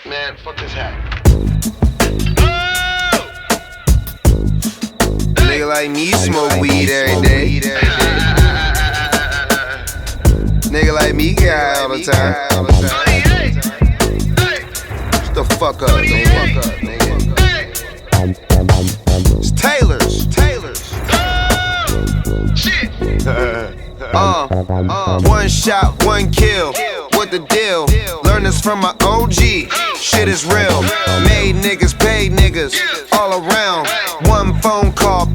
Man, fuck this hat. Nigga like me smoke weed every day. Nigga like me get high all the time. Shut the fuck up, nigga. It's Taylor's. One shot, one kill. What the deal? Learn this from my OG. Shit is real. Made niggas, paid niggas. All around. One phone call.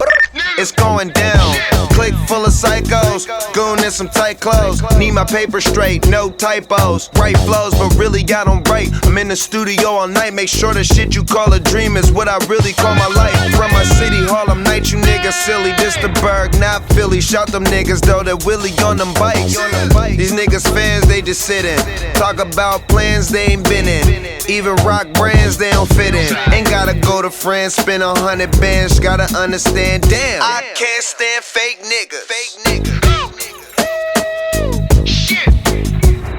It's going down. Click full of psychos. Goon in some tight clothes. Need my paper straight, no typos. Right flows, but really I don't write. I'm in the studio all night. Make sure the shit you call a dream is what I really call my life. From my city, Harlem night, you niggas silly. This the Berg, not Philly. Shout them niggas though, that Willie on them bikes. These niggas fans, they just sit in. Talk about plans they ain't been in. Even rock brands they don't fit in. Ain't gotta go to France, spend 100 bands. Gotta understand, damn, I can't stand fake niggas. Shit.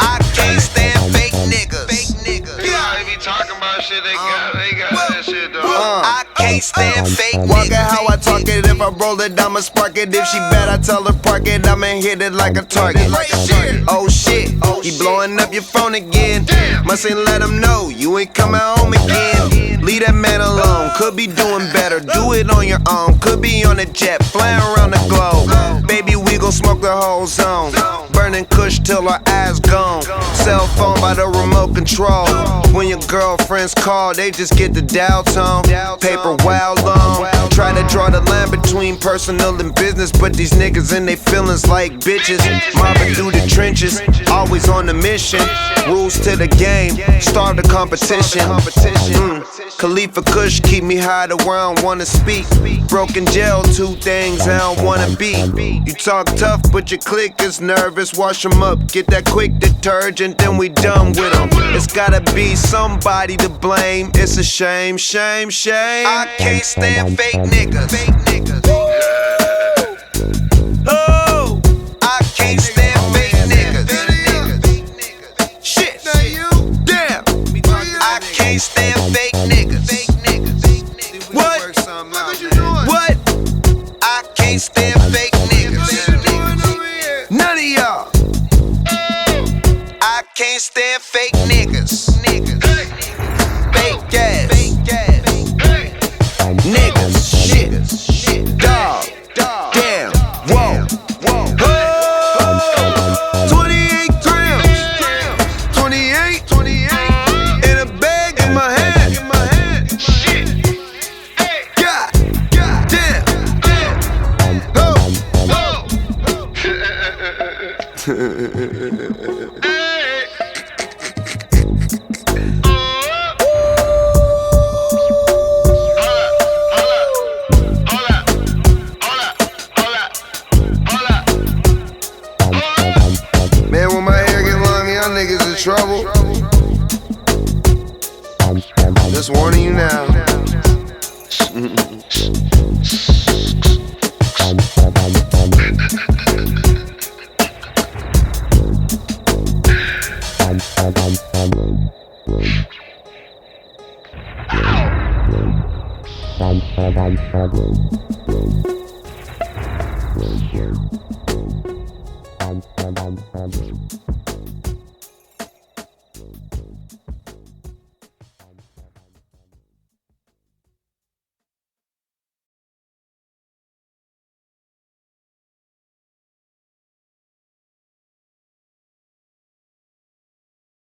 I can't stand fake niggas. They be talking about shit, they got that shit though. I can't stand fake niggas. Walk it how I talk it. If I roll it, I'ma spark it. If she bad, I tell her park it. I'ma hit it like a target. Oh shit, he blowing up your phone again. Must ain't let him know you ain't coming home again. Leave that man alone. Could be doing better. Do it on your own. Could be on a jet, flying around the globe. Baby, we gon' smoke the whole zone. Burning kush till our eyes gone. Cell phone by the remote control. When your girlfriends call, they just get the dial tone. Paper wild long. Try to draw the line between personal and business, but these niggas in they feelings like bitches. Mobbing through the trenches, always on the mission. Rules to the game, start the competition. Khalifa Kush keep me high to where I don't wanna speak. Broken jail, two things I don't wanna be. You talk tough, but your clique is nervous. Wash them up, get that quick detergent, then we done with them. It's gotta be somebody to blame. It's a shame, shame, shame. I can't stand fake niggas. Oh, I can't stand fake niggas. Shit, damn, I can't stand fake niggas. What? What? I can't stand fake niggas. None of y'all. I can't stand fake niggas. Fake ass. Niggas. Shit. Dog. Damn. Whoa. 28 grams. 28. In a bag in my hand. Shit. God damn. Man, when my hair get long, y'all niggas in trouble. Just warning you now.